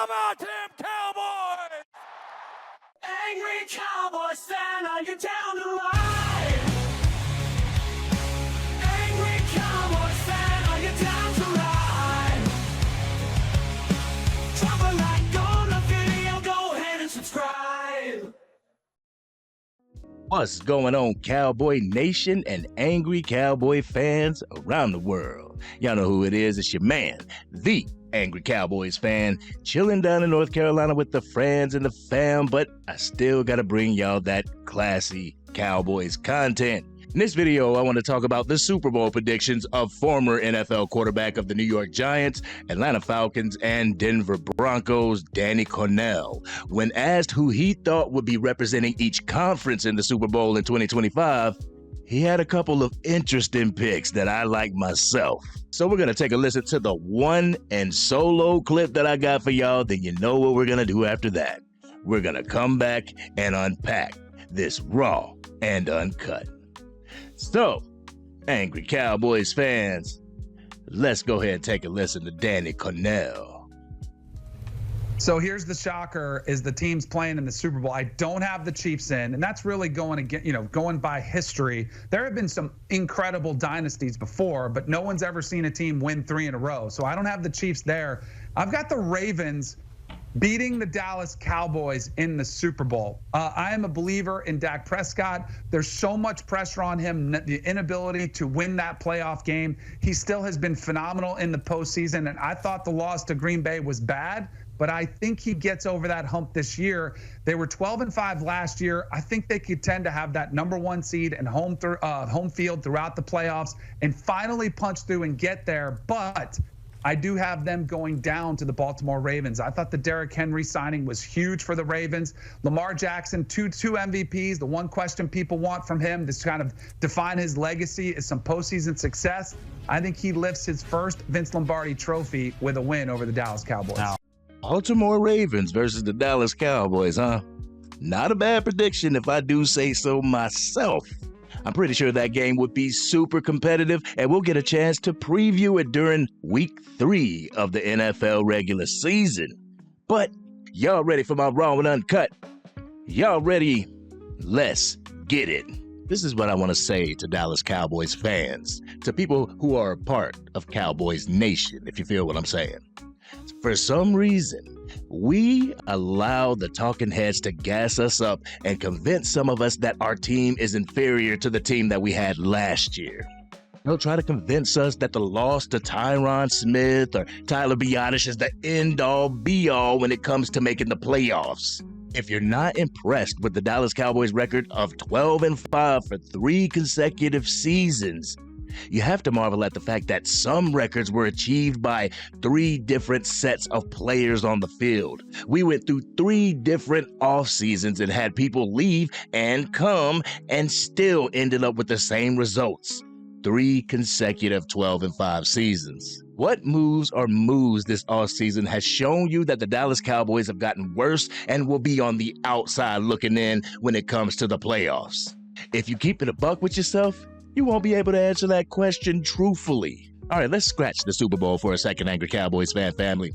Come on, Team Cowboys! Angry Cowboys Fan, are you down to ride? Angry Cowboys Fan, are you down to ride? Drop a like on the video, go ahead and subscribe. What's going on, Cowboy Nation and Angry Cowboy fans around the world? Y'all know who it is. It's your man, the Angry Cowboys Fan, chilling down in North Carolina with the friends and the fam, but I still gotta bring y'all that classy Cowboys content. In this video, I want to talk about the Super Bowl predictions of former NFL quarterback of the New York Giants, Atlanta Falcons, and Denver Broncos, Danny Konell. When asked who he thought would be representing each conference in the Super Bowl in 2025, he had a couple of interesting picks that I like myself. So we're going to take a listen to the one and solo clip that I got for y'all, then you know what we're going to do after that. We're going to come back and unpack this raw and uncut. So, Angry Cowboys fans, let's go ahead and take a listen to Danny Konell. So here's the shocker: is the teams playing in the Super Bowl. I don't have the Chiefs in, and that's really going by history. There have been some incredible dynasties before, but no one's ever seen a team win 3 in a row. So I don't have the Chiefs there. I've got the Ravens beating the Dallas Cowboys in the Super Bowl. I am a believer in Dak Prescott. There's so much pressure on him, the inability to win that playoff game. He still has been phenomenal in the postseason, and I thought the loss to Green Bay was bad, but I think he gets over that hump this year. They were 12-5 last year. I think they could tend to have that #1 seed and home field throughout the playoffs and finally punch through and get there, but I do have them going down to the Baltimore Ravens. I thought the Derrick Henry signing was huge for the Ravens. Lamar Jackson, two MVPs. The one question people want from him to kind of define his legacy is some postseason success. I think he lifts his first Vince Lombardi trophy with a win over the Dallas Cowboys. Baltimore Ravens versus the Dallas Cowboys, huh? Not a bad prediction if I do say so myself. I'm pretty sure that game would be super competitive, and we'll get a chance to preview it during week 3 of the NFL regular season. But y'all ready for my raw and uncut? Y'all ready? Let's get it. This is what I want to say to Dallas Cowboys fans, to people who are a part of Cowboys Nation, if you feel what I'm saying. For some reason, we allow the talking heads to gas us up and convince some of us that our team is inferior to the team that we had last year. They'll try to convince us that the loss to Tyron Smith or Tyler Biadasz is the end-all, be-all when it comes to making the playoffs. If you're not impressed with the Dallas Cowboys record of 12-5 for 3 consecutive seasons, you have to marvel at the fact that some records were achieved by 3 different sets of players on the field. We went through 3 different off seasons and had people leave and come and still ended up with the same results. 3 consecutive 12-5 seasons. What moves or moves this offseason has shown you that the Dallas Cowboys have gotten worse and will be on the outside looking in when it comes to the playoffs? If you keep it a buck with yourself, you won't be able to answer that question truthfully. All right, let's scratch the Super Bowl for a second, Angry Cowboys fan family.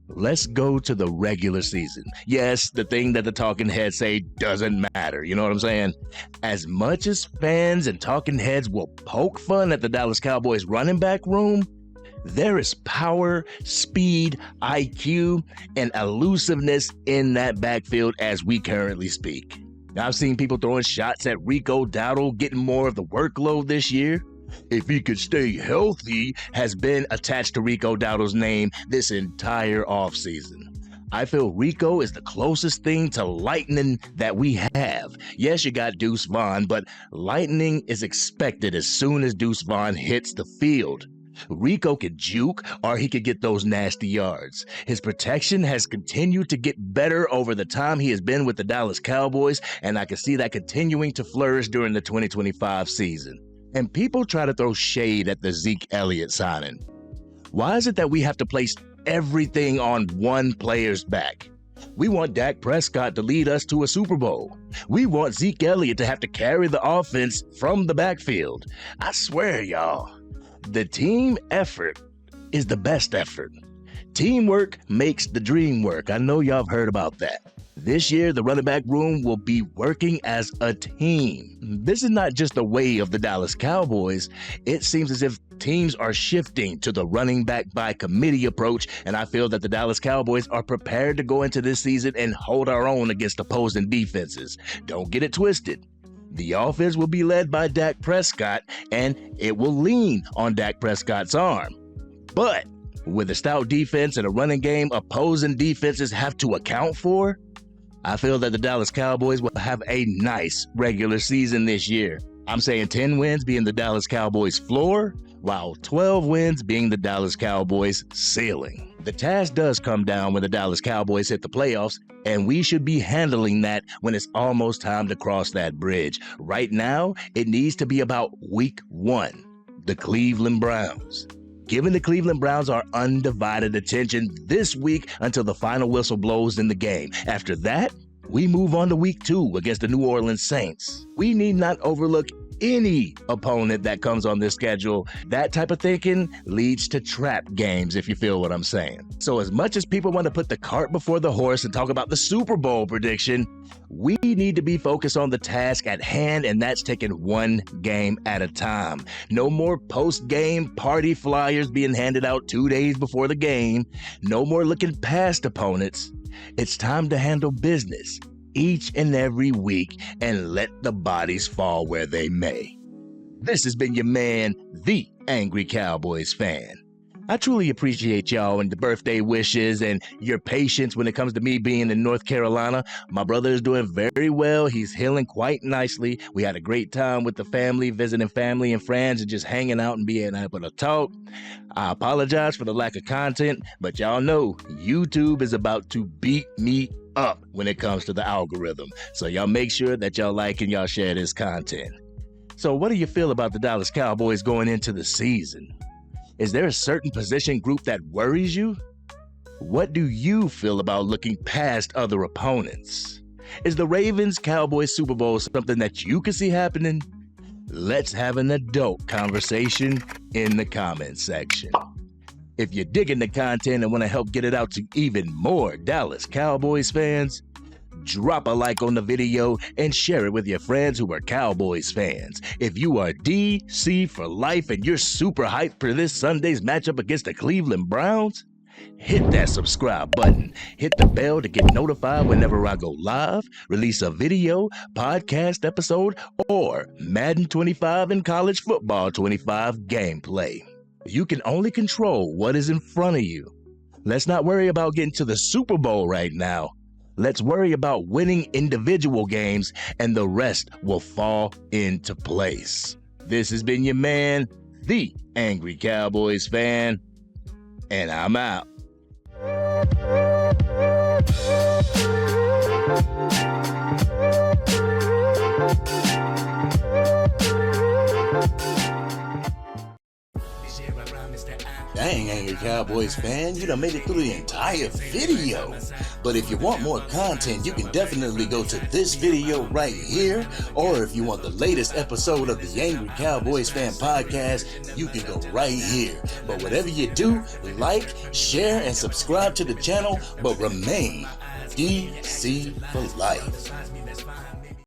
Let's go to the regular season. Yes, the thing that the talking heads say doesn't matter. You know what I'm saying? As much as fans and talking heads will poke fun at the Dallas Cowboys running back room, there is power, speed, IQ, and elusiveness in that backfield as we currently speak. Now, I've seen people throwing shots at Rico Dowdle getting more of the workload this year. If he could stay healthy has been attached to Rico Dowdle's name this entire offseason. I feel Rico is the closest thing to lightning that we have. Yes, you got Deuce Vaughn, but lightning is expected as soon as Deuce Vaughn hits the field. Rico could juke or he could get those nasty yards. His protection has continued to get better over the time he has been with the Dallas Cowboys, and I can see that continuing to flourish during the 2025 season. And people try to throw shade at the Zeke Elliott signing. Why is it that we have to place everything on one player's back? We want Dak Prescott to lead us to a Super Bowl. We want Zeke Elliott to have to carry the offense from the backfield. I swear, y'all, the team effort is the best effort. Teamwork makes the dream work. I know y'all have heard about that. This year, the running back room will be working as a team. This is not just the way of the Dallas Cowboys. It seems as if teams are shifting to the running back by committee approach, and I feel that the Dallas Cowboys are prepared to go into this season and hold our own against opposing defenses. Don't get it twisted. The offense will be led by Dak Prescott, and it will lean on Dak Prescott's arm. But with a stout defense and a running game opposing defenses have to account for, I feel that the Dallas Cowboys will have a nice regular season this year. I'm saying 10 wins being the Dallas Cowboys' floor, while 12 wins being the Dallas Cowboys' ceiling. The task does come down when the Dallas Cowboys hit the playoffs, and we should be handling that when it's almost time to cross that bridge. Right now, it needs to be about week 1, the Cleveland Browns. Giving the Cleveland Browns our undivided attention this week until the final whistle blows in the game. After that, we move on to week 2 against the New Orleans Saints. We need not overlook any opponent that comes on this schedule. That type of thinking leads to trap games, if you feel what I'm saying. So as much as people want to put the cart before the horse and talk about the Super Bowl prediction, we need to be focused on the task at hand, and that's taking one game at a time. No more post-game party flyers being handed out 2 days before the game. No more looking past opponents. It's time to handle business each and every week and let the bodies fall where they may. This has been your man, the Angry Cowboys Fan. I truly appreciate y'all and the birthday wishes and your patience when it comes to me being in North Carolina. My brother is doing very well. He's healing quite nicely. We had a great time with the family, visiting family and friends and just hanging out and being able to talk. I apologize for the lack of content, but y'all know YouTube is about to beat me up when it comes to the algorithm. So y'all make sure that y'all like and y'all share this content. So what do you feel about the Dallas Cowboys going into the season? Is there a certain position group that worries you? What do you feel about looking past other opponents? Is the Ravens-Cowboys Super Bowl something that you can see happening? Let's have an adult conversation in the comment section. If you're digging the content and want to help get it out to even more Dallas Cowboys fans, drop a like on the video and share it with your friends who are Cowboys fans. If you are DC for life and you're super hyped for this Sunday's matchup against the Cleveland Browns, hit that subscribe button. Hit the bell to get notified whenever I go live, release a video, podcast episode, or Madden 25 and College Football 25 gameplay. You can only control what is in front of you. Let's not worry about getting to the Super Bowl right now. Let's worry about winning individual games, and the rest will fall into place. This has been your man, the Angry Cowboys Fan, and I'm out. Dang, Angry Cowboys fan, you done made it through the entire video. But if you want more content, you can definitely go to this video right here. Or if you want the latest episode of the Angry Cowboys Fan podcast, you can go right here. But whatever you do, like, share, and subscribe to the channel, but remain DC for life.